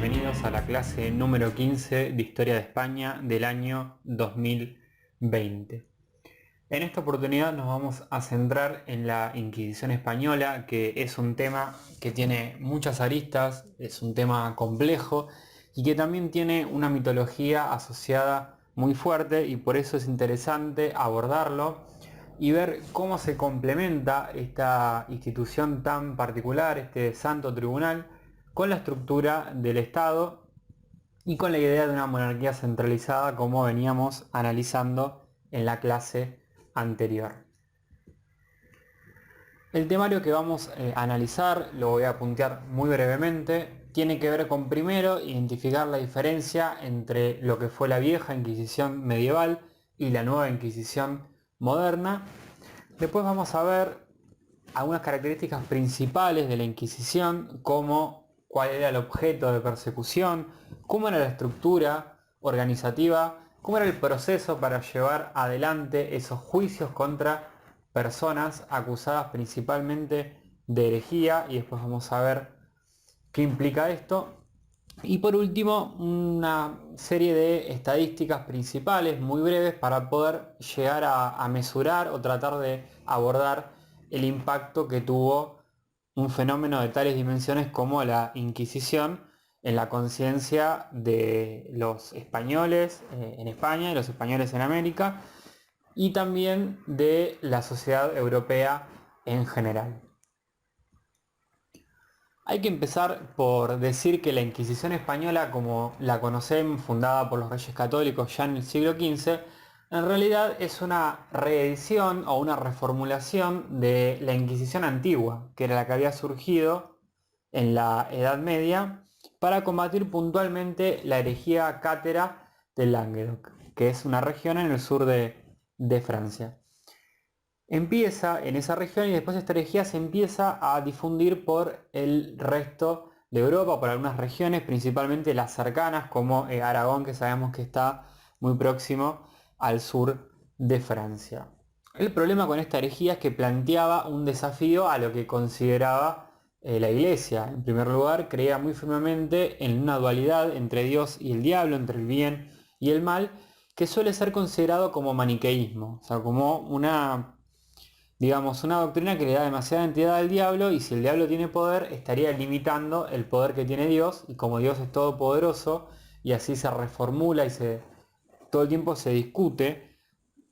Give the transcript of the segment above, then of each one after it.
bienvenidos a la clase número 15 de Historia de España del año 2020. En esta oportunidad nos vamos a centrar en la Inquisición española, que es un tema que tiene muchas aristas, es un tema complejo y que también tiene una mitología asociada muy fuerte, y por eso es interesante abordarlo y ver cómo se complementa esta institución tan particular, este santo tribunal, con la estructura del Estado y con la idea de una monarquía centralizada, como veníamos analizando en la clase anterior. El temario que vamos a analizar, lo voy a puntear muy brevemente, tiene que ver con, primero, identificar la diferencia entre lo que fue la vieja Inquisición medieval y la nueva Inquisición moderna. Después vamos a ver algunas características principales de la Inquisición, como cuál era el objeto de persecución, cómo era la estructura organizativa, cómo era el proceso para llevar adelante esos juicios contra personas acusadas principalmente de herejía, y después vamos a ver qué implica esto. Y por último, una serie de estadísticas principales muy breves para poder llegar a mesurar o tratar de abordar el impacto que tuvo un fenómeno de tales dimensiones como la Inquisición en la conciencia de los españoles en España y los españoles en América, y también de la sociedad europea en general. Hay que empezar por decir que la Inquisición española, como la conocemos, fundada por los Reyes Católicos ya en el siglo XV, en realidad es una reedición o una reformulación de la Inquisición antigua, que era la que había surgido en la Edad Media para combatir puntualmente la herejía cátera del Languedoc, que es una región en el sur de Francia. Empieza en esa región y después esta herejía se empieza a difundir por el resto de Europa, por algunas regiones, principalmente las cercanas, como Aragón, que sabemos que está muy próximo al sur de Francia. El problema con esta herejía es que planteaba un desafío a lo que consideraba la Iglesia. En primer lugar, creía muy firmemente en una dualidad entre Dios y el diablo, entre el bien y el mal, que suele ser considerado como maniqueísmo, o sea, como una doctrina que le da demasiada entidad al diablo, y si el diablo tiene poder, estaría limitando el poder que tiene Dios, y como Dios es todopoderoso, y así se reformula y todo el tiempo se discute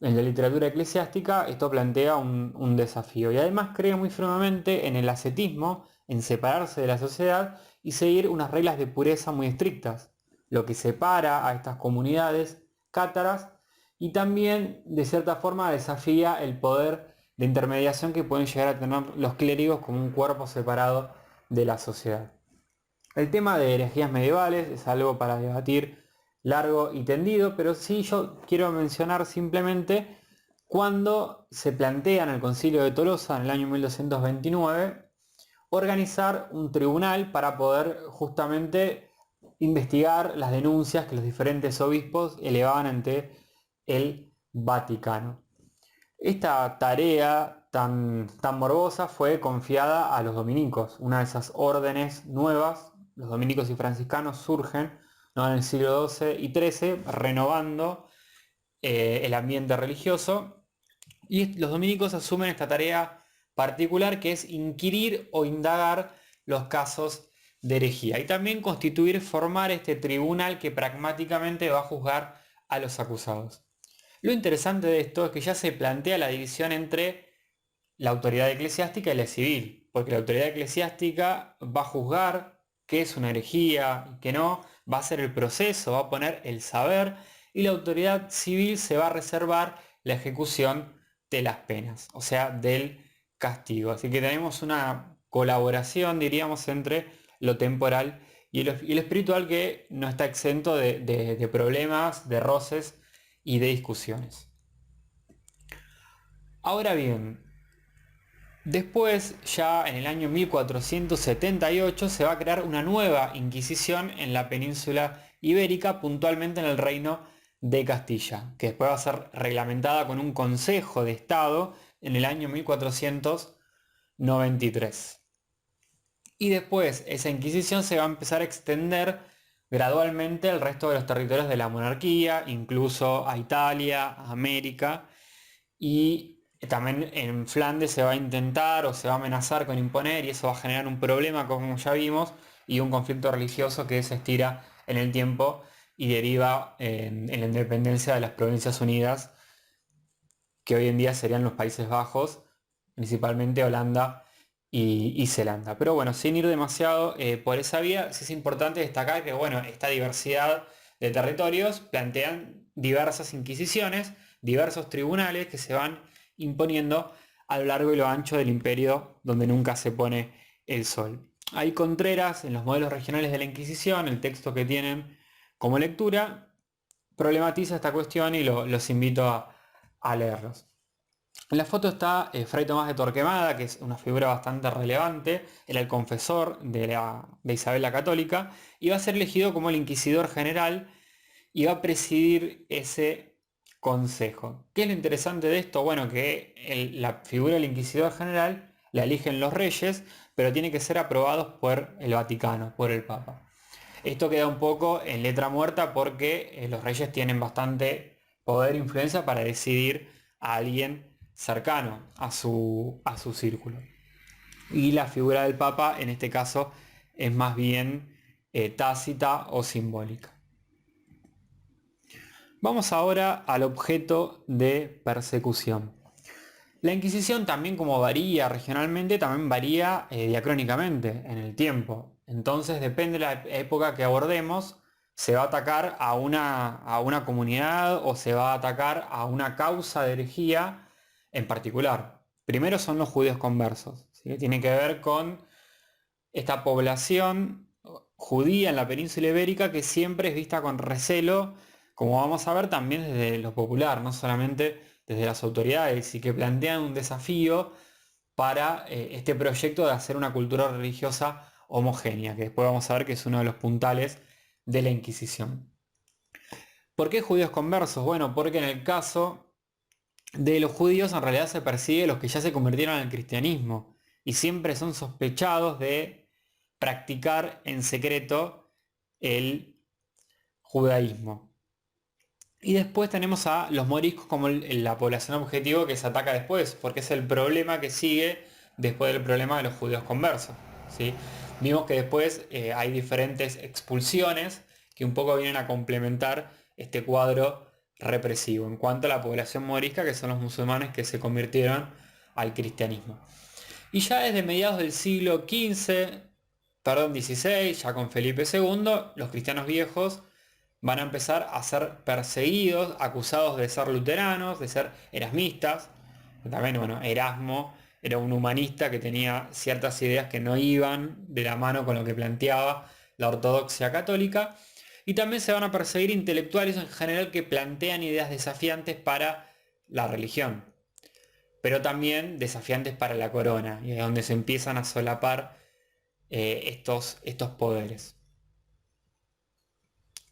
en la literatura eclesiástica, esto plantea un desafío. Y además cree muy firmemente en el ascetismo, en separarse de la sociedad y seguir unas reglas de pureza muy estrictas, lo que separa a estas comunidades cátaras, y también de cierta forma desafía el poder de intermediación que pueden llegar a tener los clérigos como un cuerpo separado de la sociedad. El tema de herejías medievales es algo para debatir largo y tendido, pero sí yo quiero mencionar simplemente cuando se plantea en el Concilio de Tolosa en el año 1229 organizar un tribunal para poder justamente investigar las denuncias que los diferentes obispos elevaban ante el Vaticano. Esta tarea tan morbosa fue confiada a los dominicos, una de esas órdenes nuevas. Los dominicos y franciscanos surgen, ¿no?, en el siglo XII y XIII, renovando el ambiente religioso, y los dominicos asumen esta tarea particular, que es inquirir o indagar los casos de herejía, y también formar este tribunal que pragmáticamente va a juzgar a los acusados. Lo interesante de esto es que ya se plantea la división entre la autoridad eclesiástica y la civil, porque la autoridad eclesiástica va a juzgar qué es una herejía y qué no, va a hacer el proceso, va a poner el saber, y la autoridad civil se va a reservar la ejecución de las penas, o sea, del castigo. Así que tenemos una colaboración, diríamos, entre lo temporal y lo espiritual, que no está exento de problemas, de roces y de discusiones. Ahora bien, después, ya en el año 1478, se va a crear una nueva Inquisición en la península ibérica, puntualmente en el reino de Castilla, que después va a ser reglamentada con un Consejo de Estado en el año 1493. Y después esa Inquisición se va a empezar a extender gradualmente el resto de los territorios de la monarquía, incluso a Italia, a América, y también en Flandes se va a intentar o se va a amenazar con imponer, y eso va a generar un problema, como ya vimos, y un conflicto religioso que se estira en el tiempo y deriva en la independencia de las Provincias Unidas, que hoy en día serían los Países Bajos, principalmente Holanda y Zelanda. Pero bueno, sin ir demasiado por esa vía, sí es importante destacar que bueno, esta diversidad de territorios plantean diversas inquisiciones, diversos tribunales que se van imponiendo a lo largo y lo ancho del imperio donde nunca se pone el sol. Hay Contreras en los modelos regionales de la Inquisición, el texto que tienen como lectura, problematiza esta cuestión y los invito a leerlos. En la foto está Fray Tomás de Torquemada, que es una figura bastante relevante, era el confesor de Isabel la Católica, y va a ser elegido como el inquisidor general y va a presidir ese consejo. ¿Qué es lo interesante de esto? Bueno, que la figura del inquisidor general la eligen los reyes, pero tiene que ser aprobados por el Vaticano, por el Papa. Esto queda un poco en letra muerta porque los reyes tienen bastante poder e influencia para decidir a alguien cercano a su círculo. Y la figura del Papa en este caso es más bien tácita o simbólica. Vamos ahora al objeto de persecución. La Inquisición también, como varía regionalmente, también varía diacrónicamente en el tiempo. Entonces depende de la época que abordemos, se va a atacar a una comunidad o se va a atacar a una causa de herejía en particular. Primero son los judíos conversos, ¿sí? Que tiene que ver con esta población judía en la península ibérica que siempre es vista con recelo, como vamos a ver también desde lo popular, no solamente desde las autoridades, y que plantean un desafío para este proyecto de hacer una cultura religiosa homogénea, que después vamos a ver que es uno de los puntales de la Inquisición. ¿Por qué judíos conversos? Bueno, porque en el caso de los judíos en realidad se persigue a los que ya se convirtieron al cristianismo y siempre son sospechados de practicar en secreto el judaísmo. Y después tenemos a los moriscos como la población objetivo que se ataca después, porque es el problema que sigue después del problema de los judíos conversos, ¿sí? Vimos que después hay diferentes expulsiones que un poco vienen a complementar este cuadro represivo en cuanto a la población morisca, que son los musulmanes que se convirtieron al cristianismo. Y ya desde mediados del siglo XV, perdón, XVI, ya con Felipe II, los cristianos viejos van a empezar a ser perseguidos, acusados de ser luteranos, de ser erasmistas. También, bueno, Erasmo era un humanista que tenía ciertas ideas que no iban de la mano con lo que planteaba la ortodoxia católica. Y también se van a perseguir intelectuales en general que plantean ideas desafiantes para la religión, pero también desafiantes para la corona, y es donde se empiezan a solapar estos poderes.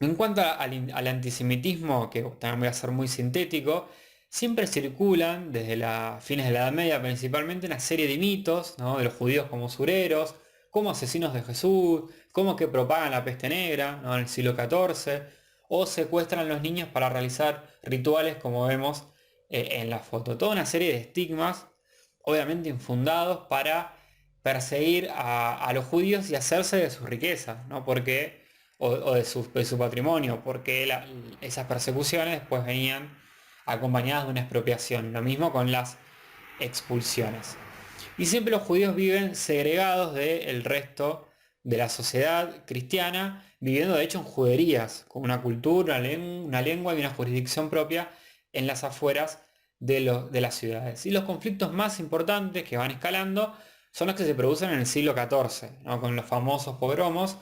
En cuanto al antisemitismo, que también voy a ser muy sintético, siempre circulan desde fines de la Edad Media principalmente una serie de mitos, ¿no? De los judíos como usureros, como asesinos de Jesús, como que propagan la peste negra, ¿no? En el siglo XIV, o secuestran a los niños para realizar rituales como vemos en la foto. Toda una serie de estigmas, obviamente infundados, para perseguir a los judíos y hacerse de sus riquezas, ¿no? Porque o de su patrimonio, porque esas persecuciones después venían acompañadas de una expropiación. Lo mismo con las expulsiones. Y siempre los judíos viven segregados del resto de la sociedad cristiana, viviendo de hecho en juderías, con una cultura, una lengua y una jurisdicción propia en las afueras de las ciudades. Y los conflictos más importantes que van escalando son los que se producen en el siglo XIV, ¿no? Con los famosos pogromos,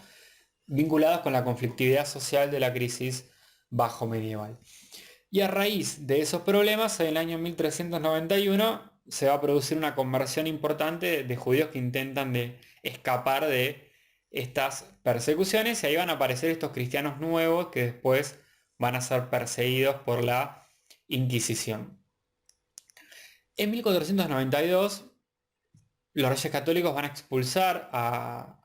vinculadas con la conflictividad social de la crisis bajo medieval. Y a raíz de esos problemas, en el año 1391 se va a producir una conversión importante de judíos que intentan de escapar de estas persecuciones, y ahí van a aparecer estos cristianos nuevos que después van a ser perseguidos por la Inquisición. En 1492 los reyes católicos van a expulsar a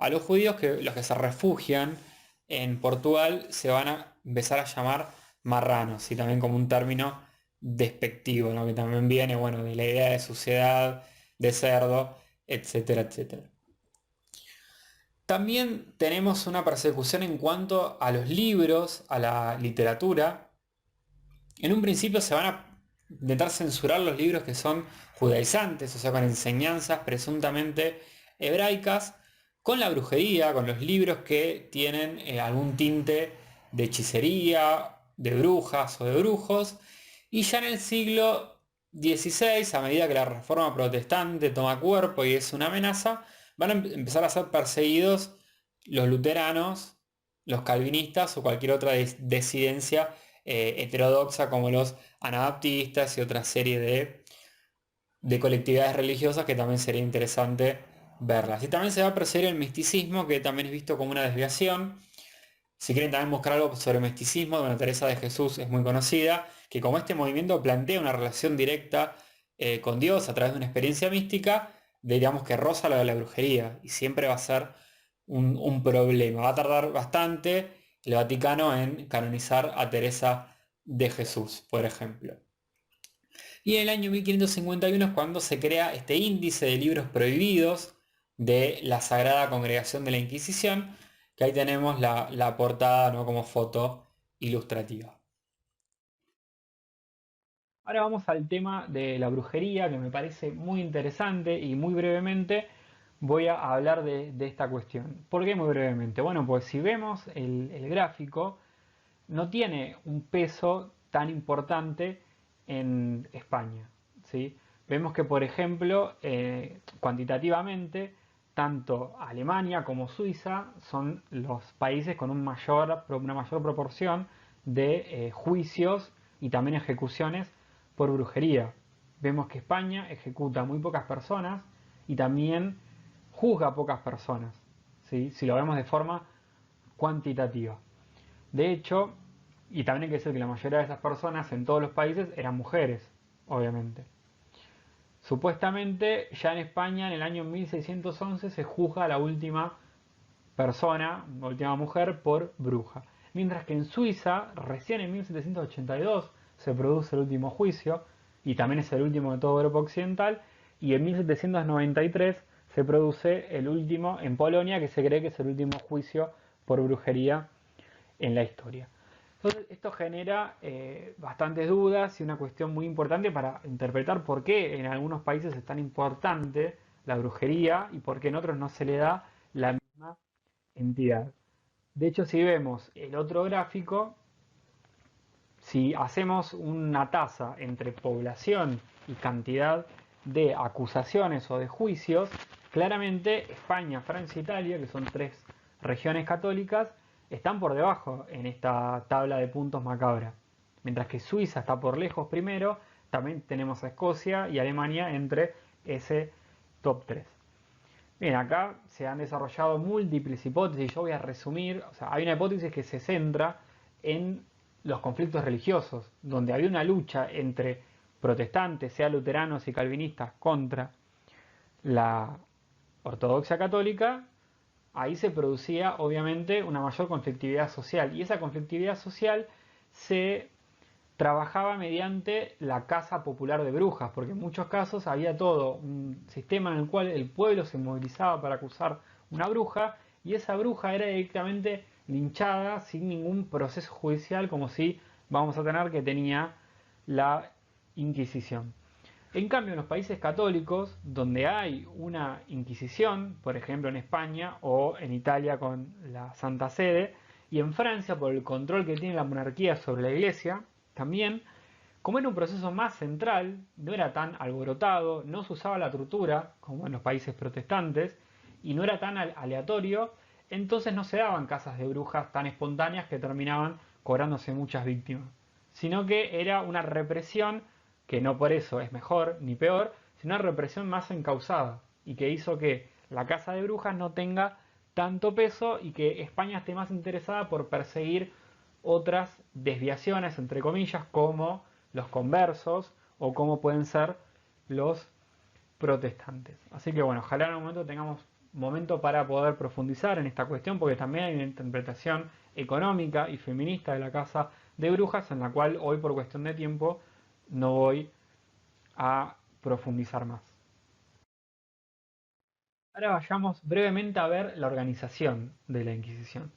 los judíos, los que se refugian en Portugal se van a empezar a llamar marranos, y también como un término despectivo, ¿no? Que también viene, bueno, de la idea de suciedad, de cerdo, etcétera, etcétera. También tenemos una persecución en cuanto a los libros, a la literatura. En un principio se van a intentar censurar los libros que son judaizantes, o sea, con enseñanzas presuntamente hebraicas, con la brujería, con los libros que tienen algún tinte de hechicería, de brujas o de brujos. Y ya en el siglo XVI, a medida que la reforma protestante toma cuerpo y es una amenaza, van a empezar a ser perseguidos los luteranos, los calvinistas o cualquier otra disidencia heterodoxa, como los anabaptistas y otra serie de colectividades religiosas que también sería interesante verlas. Y también se va a perseguir el misticismo, que también es visto como una desviación. Si quieren también buscar algo sobre misticismo, Doña Teresa de Jesús es muy conocida, que como este movimiento plantea una relación directa con Dios a través de una experiencia mística, diríamos que roza lo de la brujería, y siempre va a ser un problema. Va a tardar bastante el Vaticano en canonizar a Teresa de Jesús, por ejemplo. Y en el año 1551 es cuando se crea este índice de libros prohibidos de la Sagrada Congregación de la Inquisición, que ahí tenemos la portada, ¿no?, como foto ilustrativa. Ahora vamos al tema de la brujería, que me parece muy interesante, y muy brevemente voy a hablar de esta cuestión. ¿Por qué muy brevemente? Bueno, pues si vemos el gráfico, no tiene un peso tan importante en España, ¿sí? Vemos que, por ejemplo, cuantitativamente, tanto Alemania como Suiza son los países con una mayor proporción de juicios y también ejecuciones por brujería. Vemos que España ejecuta muy pocas personas y también juzga a pocas personas, ¿sí? Si lo vemos de forma cuantitativa. De hecho, y también hay que decir que la mayoría de esas personas en todos los países eran mujeres, obviamente. Supuestamente ya en España en el año 1611 se juzga a la última persona, la última mujer, por bruja. Mientras que en Suiza, recién en 1782 se produce el último juicio, y también es el último de todo Europa Occidental, y en 1793 se produce el último en Polonia, que se cree que es el último juicio por brujería en la historia. Entonces esto genera bastantes dudas y una cuestión muy importante para interpretar por qué en algunos países es tan importante la brujería y por qué en otros no se le da la misma entidad. De hecho, si vemos el otro gráfico, si hacemos una tasa entre población y cantidad de acusaciones o de juicios, claramente España, Francia e Italia, que son tres regiones católicas, están por debajo en esta tabla de puntos macabra. Mientras que Suiza está por lejos primero, también tenemos a Escocia y Alemania entre ese top 3. Bien, acá se han desarrollado múltiples hipótesis, yo voy a resumir, o sea, hay una hipótesis que se centra en los conflictos religiosos, donde había una lucha entre protestantes, sea luteranos y calvinistas, contra la ortodoxia católica. Ahí se producía obviamente una mayor conflictividad social, y esa conflictividad social se trabajaba mediante la caza popular de brujas, porque en muchos casos había todo un sistema en el cual el pueblo se movilizaba para acusar una bruja, y esa bruja era directamente linchada sin ningún proceso judicial, como si vamos a tener que tenía la Inquisición. En cambio, en los países católicos, donde hay una Inquisición, por ejemplo en España o en Italia con la Santa Sede, y en Francia por el control que tiene la monarquía sobre la Iglesia, también, como era un proceso más central, no era tan alborotado, no se usaba la tortura como en los países protestantes, y no era tan aleatorio, entonces no se daban casas de brujas tan espontáneas que terminaban cobrándose muchas víctimas, sino que era una represión que no por eso es mejor ni peor, sino una represión más encausada, y que hizo que la casa de brujas no tenga tanto peso y que España esté más interesada por perseguir otras desviaciones, entre comillas, como los conversos o como pueden ser los protestantes. Así que bueno, ojalá en un momento tengamos momento para poder profundizar en esta cuestión, porque también hay una interpretación económica y feminista de la Casa de Brujas, en la cual hoy por cuestión de tiempo no voy a profundizar más. Ahora vayamos brevemente a ver la organización de la Inquisición.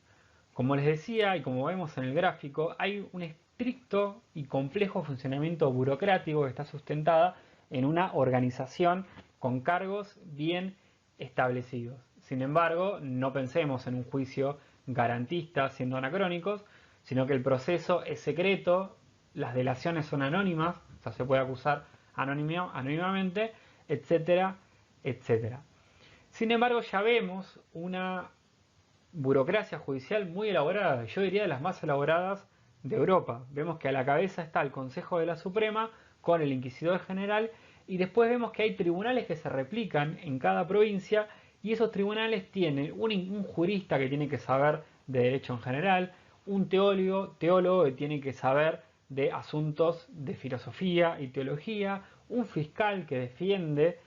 Como les decía y como vemos en el gráfico, hay un estricto y complejo funcionamiento burocrático que está sustentada en una organización con cargos bien establecidos. Sin embargo, no pensemos en un juicio garantista siendo anacrónicos, sino que el proceso es secreto, las delaciones son anónimas, o sea, se puede acusar anónimamente, etcétera, etcétera. Sin embargo, ya vemos una burocracia judicial muy elaborada, yo diría de las más elaboradas de Europa. Vemos que a la cabeza está el Consejo de la Suprema con el Inquisidor General y después vemos que hay tribunales que se replican en cada provincia y esos tribunales tienen un jurista que tiene que saber de derecho en general, un teólogo que tiene que saber de asuntos de filosofía y teología, un fiscal que defiende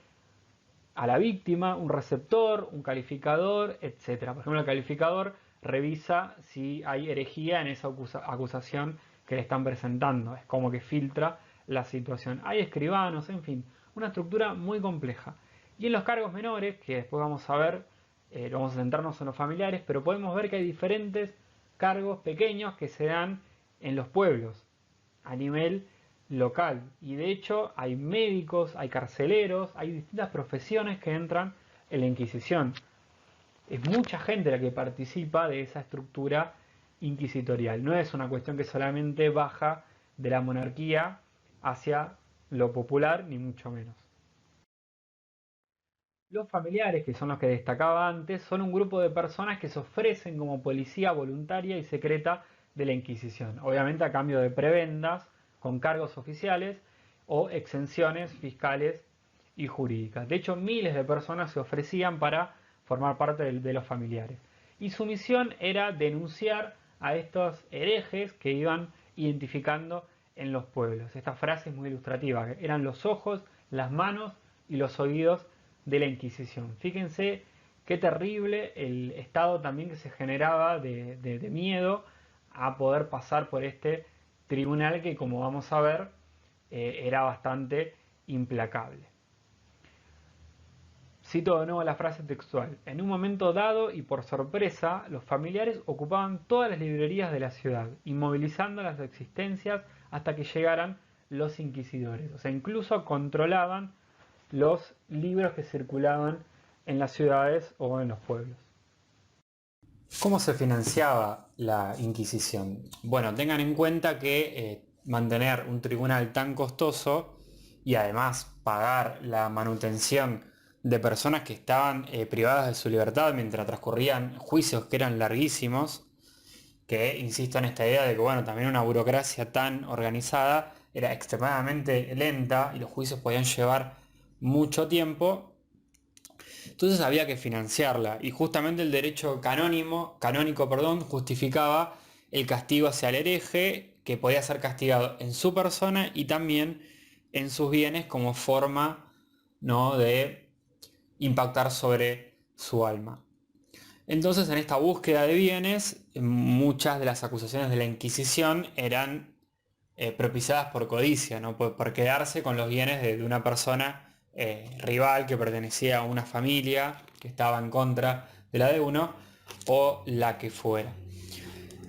a la víctima, un receptor, un calificador, etcétera. Por ejemplo, el calificador revisa si hay herejía en esa acusación que le están presentando. Es como que filtra la situación. Hay escribanos, en fin, una estructura muy compleja. Y en los cargos menores, que después vamos a ver, vamos a centrarnos en los familiares, pero podemos ver que hay diferentes cargos pequeños que se dan en los pueblos a nivel local. Y de hecho hay médicos, hay carceleros, hay distintas profesiones que entran en la Inquisición. Es mucha gente la que participa de esa estructura inquisitorial. No es una cuestión que solamente baja de la monarquía hacia lo popular, ni mucho menos. Los familiares, que son los que destacaba antes, son un grupo de personas que se ofrecen como policía voluntaria y secreta de la Inquisición, obviamente a cambio de prebendas, con cargos oficiales o exenciones fiscales y jurídicas. De hecho, miles de personas se ofrecían para formar parte de los familiares. Y su misión era denunciar a estos herejes que iban identificando en los pueblos. Esta frase es muy ilustrativa. Eran los ojos, las manos y los oídos de la Inquisición. Fíjense qué terrible el estado también que se generaba de miedo a poder pasar por este tribunal que, como vamos a ver, era bastante implacable. Cito de nuevo la frase textual. En un momento dado y por sorpresa, los familiares ocupaban todas las librerías de la ciudad, inmovilizando las existencias hasta que llegaran los inquisidores. O sea, incluso controlaban los libros que circulaban en las ciudades o en los pueblos. ¿Cómo se financiaba la Inquisición? Bueno, tengan en cuenta que mantener un tribunal tan costoso y además pagar la manutención de personas que estaban privadas de su libertad mientras transcurrían juicios que eran larguísimos, que insisto en esta idea de que bueno, también una burocracia tan organizada era extremadamente lenta y los juicios podían llevar mucho tiempo. Entonces había que financiarla y justamente el derecho canónico, justificaba el castigo hacia el hereje, que podía ser castigado en su persona y también en sus bienes como forma, ¿no?, de impactar sobre su alma. Entonces, en esta búsqueda de bienes, muchas de las acusaciones de la Inquisición eran propiciadas por codicia, ¿no?, por quedarse con los bienes de una persona rival que pertenecía a una familia que estaba en contra de la de uno o la que fuera.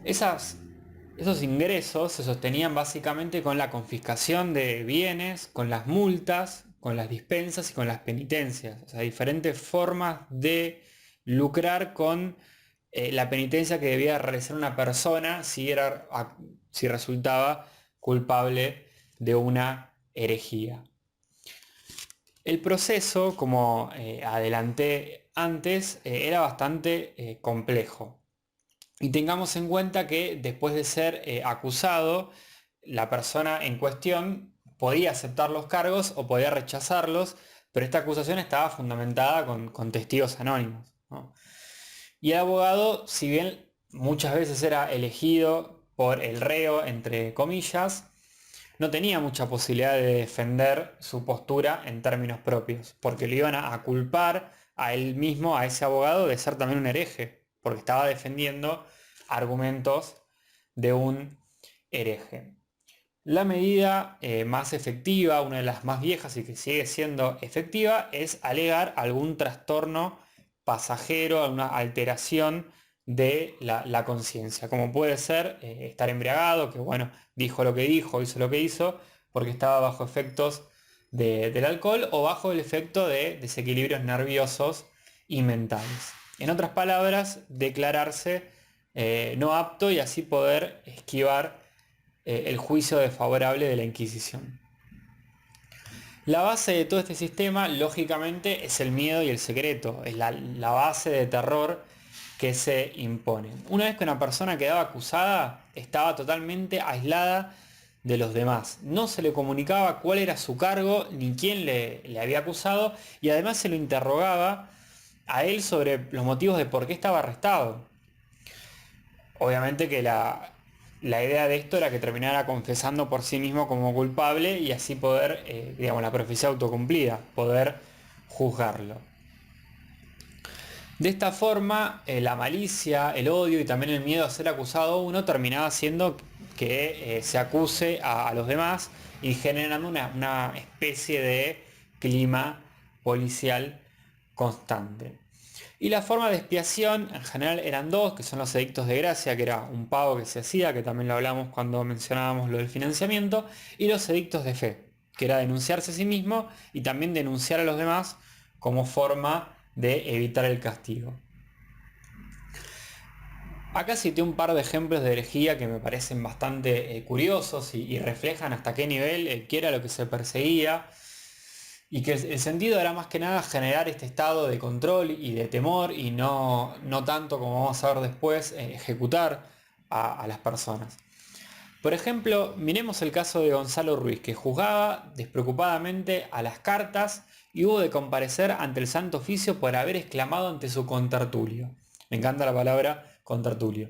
Esos ingresos se sostenían básicamente con la confiscación de bienes, con las multas, con las dispensas y con las penitencias. O sea, diferentes formas de lucrar con la penitencia que debía realizar una persona si resultaba culpable de una herejía. El proceso, como adelanté antes, era bastante complejo. Y tengamos en cuenta que después de ser acusado, la persona en cuestión podía aceptar los cargos o podía rechazarlos, pero esta acusación estaba fundamentada con testigos anónimos, ¿no? Y el abogado, si bien muchas veces era elegido por el reo, entre comillas, no tenía mucha posibilidad de defender su postura en términos propios, porque le iban a culpar a él mismo, a ese abogado, de ser también un hereje, porque estaba defendiendo argumentos de un hereje. La medida más efectiva, una de las más viejas y que sigue siendo efectiva, es alegar algún trastorno pasajero, alguna alteración de la conciencia, como puede ser estar embriagado, que bueno, dijo lo que dijo, hizo lo que hizo, porque estaba bajo efectos del alcohol o bajo el efecto de desequilibrios nerviosos y mentales. En otras palabras, declararse no apto y así poder esquivar el juicio desfavorable de la Inquisición. La base de todo este sistema, lógicamente, es el miedo y el secreto, es la base de terror que se impone. Una vez que una persona quedaba acusada, estaba totalmente aislada de los demás. No se le comunicaba cuál era su cargo ni quién le había acusado y además se lo interrogaba a él sobre los motivos de por qué estaba arrestado. Obviamente que la idea de esto era que terminara confesando por sí mismo como culpable y así poder, digamos, la profecía autocumplida, poder juzgarlo. De esta forma, la malicia, el odio y también el miedo a ser acusado uno terminaba haciendo que se acuse a los demás y generando una especie de clima policial constante. Y la forma de expiación en general eran dos, que son los edictos de gracia, que era un pago que se hacía, que también lo hablamos cuando mencionábamos lo del financiamiento, y los edictos de fe, que era denunciarse a sí mismo y también denunciar a los demás como forma de evitar el castigo. Acá cité un par de ejemplos de herejía que me parecen bastante curiosos y reflejan hasta qué nivel qué era lo que se perseguía y que el sentido era más que nada generar este estado de control y de temor y no tanto, como vamos a ver después, ejecutar a las personas. Por ejemplo, miremos el caso de Gonzalo Ruiz, que juzgaba despreocupadamente a las cartas y hubo de comparecer ante el Santo Oficio por haber exclamado ante su contertulio. Me encanta la palabra contertulio.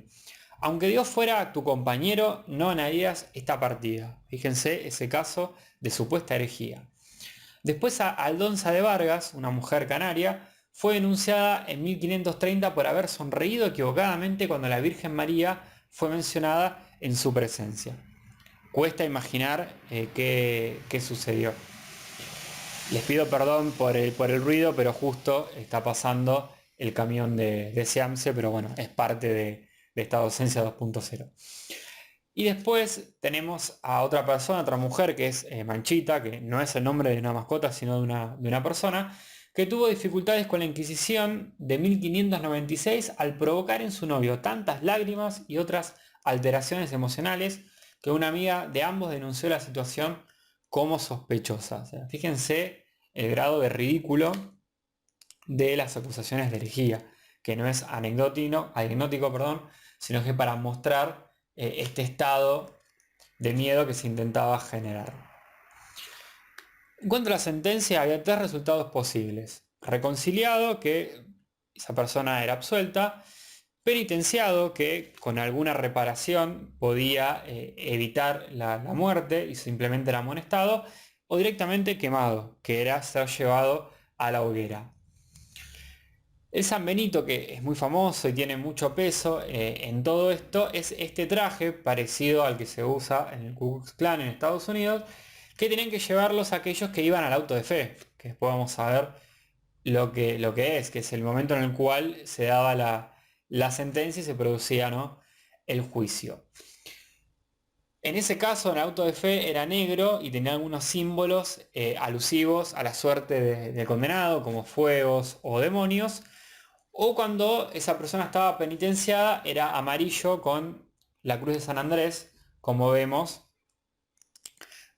Aunque Dios fuera tu compañero, no ganarías esta partida. Fíjense ese caso de supuesta herejía. Después a Aldonza de Vargas, una mujer canaria, fue denunciada en 1530 por haber sonreído equivocadamente cuando la Virgen María fue mencionada en su presencia. Cuesta imaginar qué sucedió. Les pido perdón por el ruido, pero justo está pasando el camión de SEAMSE, pero bueno, es parte de esta docencia 2.0. Y después tenemos a otra persona, otra mujer, que es Manchita, que no es el nombre de una mascota, sino de una persona, que tuvo dificultades con la Inquisición de 1596 al provocar en su novio tantas lágrimas y otras alteraciones emocionales que una amiga de ambos denunció la situación como sospechosa. O sea, fíjense el grado de ridículo de las acusaciones de herejía, que no es anecdótico, sino que para mostrar este estado de miedo que se intentaba generar. En cuanto a la sentencia, había tres resultados posibles. Reconciliado, que esa persona era absuelta; penitenciado, que con alguna reparación podía evitar la muerte y simplemente era amonestado; o directamente quemado, que era ser llevado a la hoguera. El San Benito, que es muy famoso y tiene mucho peso en todo esto, es este traje parecido al que se usa en el Ku Klux Klan en Estados Unidos, que tenían que llevarlos aquellos que iban al auto de fe, que después vamos a ver lo que es el momento en el cual se daba la sentencia y se producía, ¿no?, el juicio. En ese caso, el auto de fe era negro y tenía algunos símbolos alusivos a la suerte del condenado, como fuegos o demonios. O cuando esa persona estaba penitenciada era amarillo con la cruz de San Andrés, como vemos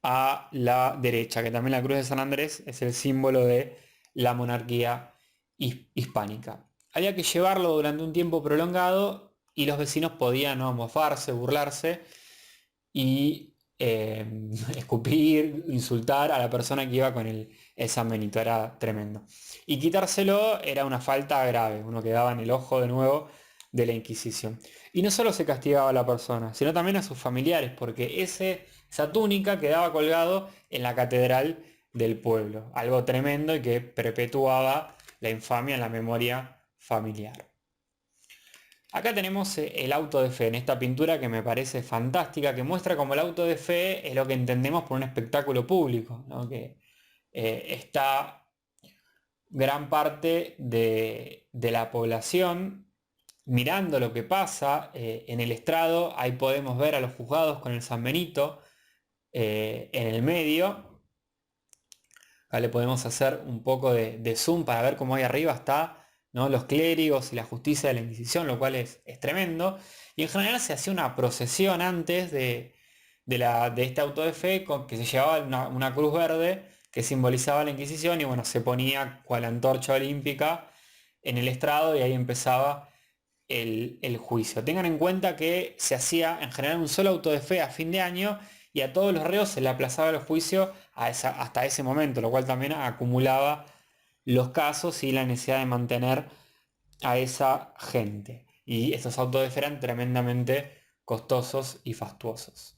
a la derecha, que también la cruz de San Andrés es el símbolo de la monarquía hispánica. Había que llevarlo durante un tiempo prolongado y los vecinos podían, ¿no?, mofarse, burlarse y escupir, insultar a la persona que iba con el San Benito. Era tremendo. Y quitárselo era una falta grave, uno quedaba en el ojo de nuevo de la Inquisición. Y no solo se castigaba a la persona, sino también a sus familiares, porque esa túnica quedaba colgado en la catedral del pueblo. Algo tremendo y que perpetuaba la infamia en la memoria familiar. Acá tenemos el auto de fe en esta pintura que me parece fantástica, que muestra como el auto de fe es lo que entendemos por un espectáculo público, ¿no? Que está gran parte de la población mirando lo que pasa en el estrado. Ahí podemos ver a los juzgados con el San Benito en el medio. Acá le podemos hacer un poco de zoom para ver cómo ahí arriba está, ¿no? Los clérigos y la justicia de la Inquisición, lo cual es tremendo. Y en general se hacía una procesión antes de este auto de fe que se llevaba una cruz verde que simbolizaba la Inquisición y bueno, se ponía cual antorcha olímpica en el estrado y ahí empezaba el juicio. Tengan en cuenta que se hacía en general un solo auto de fe a fin de año y a todos los reos se le aplazaba el juicio hasta ese momento, lo cual también acumulaba los casos y la necesidad de mantener a esa gente. Y estos autos de fe eran tremendamente costosos y fastuosos.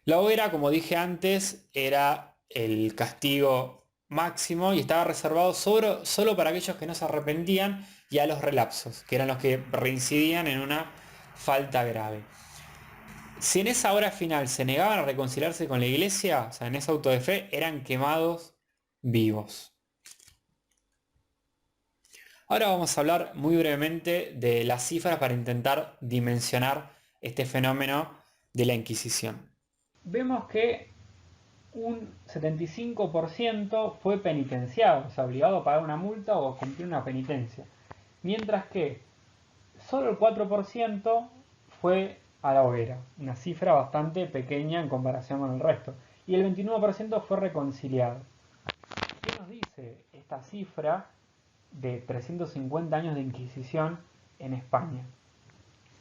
La hoguera, como dije antes, era el castigo máximo y estaba reservado solo para aquellos que no se arrepentían y a los relapsos, que eran los que reincidían en una falta grave. Si en esa hora final se negaban a reconciliarse con la iglesia, o sea, en ese auto de fe, eran quemados vivos. Ahora vamos a hablar muy brevemente de las cifras para intentar dimensionar este fenómeno de la Inquisición. Vemos que un 75% fue penitenciado, o sea, obligado a pagar una multa o a cumplir una penitencia. Mientras que solo el 4% fue a la hoguera, una cifra bastante pequeña en comparación con el resto. Y el 29% fue reconciliado. ¿Qué nos dice esta cifra de 350 años de Inquisición en España?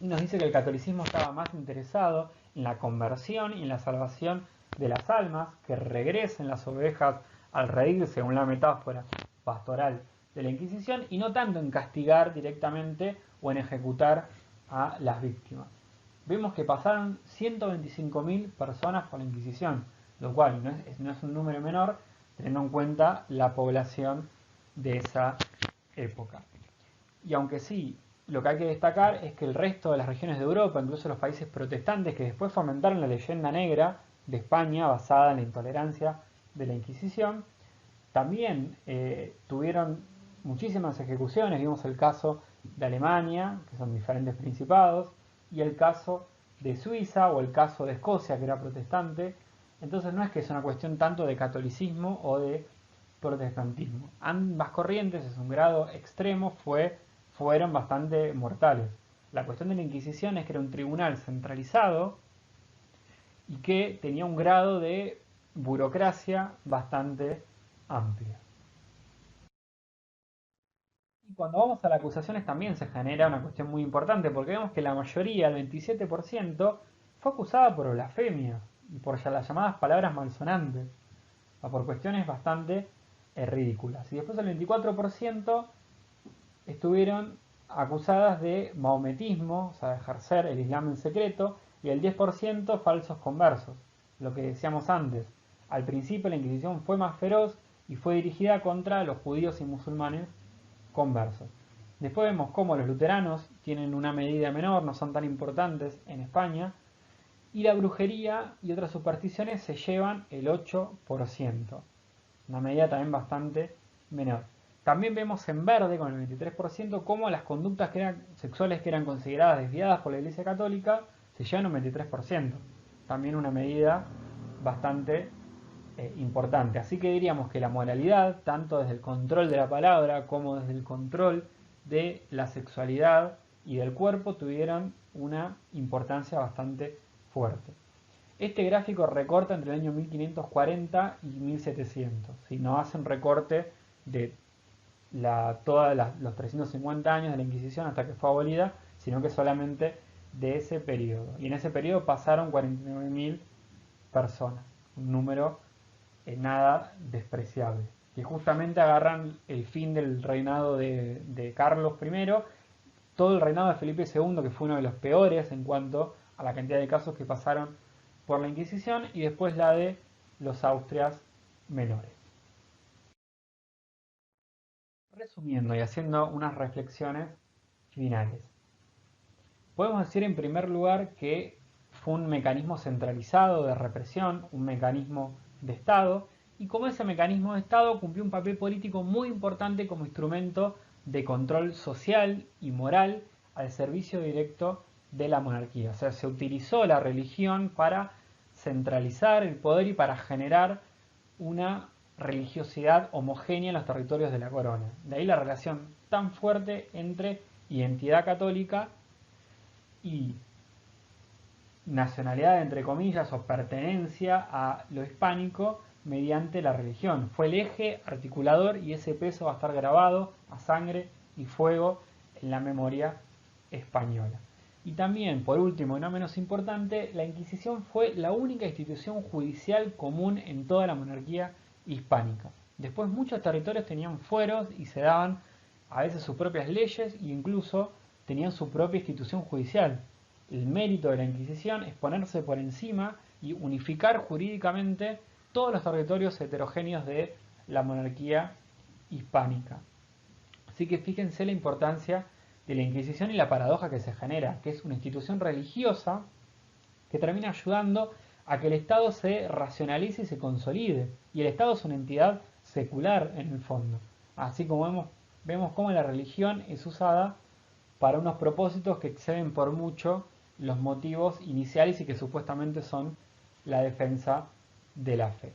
Y nos dice que el catolicismo estaba más interesado en la conversión y en la salvación de las almas, que regresen las ovejas al redil, según la metáfora pastoral de la Inquisición, y no tanto en castigar directamente o en ejecutar a las víctimas. Vemos que pasaron 125.000 personas por la Inquisición, lo cual no es un número menor, teniendo en cuenta la población de esa época. Y aunque sí, lo que hay que destacar es que el resto de las regiones de Europa, incluso los países protestantes que después fomentaron la leyenda negra de España basada en la intolerancia de la Inquisición, también tuvieron muchísimas ejecuciones. Vimos el caso de Alemania, que son diferentes principados, y el caso de Suiza o el caso de Escocia, que era protestante. Entonces no es que es una cuestión tanto de catolicismo o de protestantismo. Ambas corrientes, es un grado extremo, fueron bastante mortales. La cuestión de la Inquisición es que era un tribunal centralizado y que tenía un grado de burocracia bastante amplio. Y cuando vamos a las acusaciones también se genera una cuestión muy importante, porque vemos que la mayoría, el 27%, fue acusada por blasfemia y por las llamadas palabras malsonantes, o por cuestiones bastante ridículas. Y después el 24% estuvieron acusadas de maometismo, o sea, de ejercer el Islam en secreto, y el 10% falsos conversos. Lo que decíamos antes, al principio la Inquisición fue más feroz y fue dirigida contra los judíos y musulmanes conversos. Después vemos cómo los luteranos tienen una medida menor, no son tan importantes en España, y la brujería y otras supersticiones se llevan el 8%, una medida también bastante menor. También vemos en verde, con el 23%, cómo las conductas sexuales que eran consideradas desviadas por la Iglesia Católica se llevan un 23%. También una medida bastante importante. Así que diríamos que la moralidad, tanto desde el control de la palabra como desde el control de la sexualidad y del cuerpo, tuvieron una importancia bastante fuerte. Este gráfico recorta entre el año 1540 y 1700. Si no hace un recorte de todos los 350 años de la Inquisición hasta que fue abolida, sino que solamente de ese periodo. Y en ese periodo pasaron 49.000 personas, un número nada despreciable, que justamente agarran el fin del reinado de Carlos I, todo el reinado de Felipe II, que fue uno de los peores en cuanto a la cantidad de casos que pasaron por la Inquisición, y después la de los Austrias menores. Resumiendo y haciendo unas reflexiones finales. Podemos decir en primer lugar que fue un mecanismo centralizado de represión, un mecanismo de Estado, y como ese mecanismo de Estado cumplió un papel político muy importante como instrumento de control social y moral al servicio directo de la monarquía. O sea, se utilizó la religión para centralizar el poder y para generar una religiosidad homogénea en los territorios de la corona. De ahí la relación tan fuerte entre identidad católica y nacionalidad, entre comillas, o pertenencia a lo hispánico mediante la religión. Fue el eje articulador y ese peso va a estar grabado a sangre y fuego en la memoria española. Y también, por último y no menos importante, la Inquisición fue la única institución judicial común en toda la monarquía hispánica. Después muchos territorios tenían fueros y se daban a veces sus propias leyes e incluso tenían su propia institución judicial. El mérito de la Inquisición es ponerse por encima y unificar jurídicamente todos los territorios heterogéneos de la monarquía hispánica. Así que fíjense la importancia de la Inquisición y la paradoja que se genera, que es una institución religiosa que termina ayudando a que el Estado se racionalice y se consolide. Y el Estado es una entidad secular en el fondo. Así como vemos cómo la religión es usada para unos propósitos que exceden por mucho los motivos iniciales y que supuestamente son la defensa de la fe.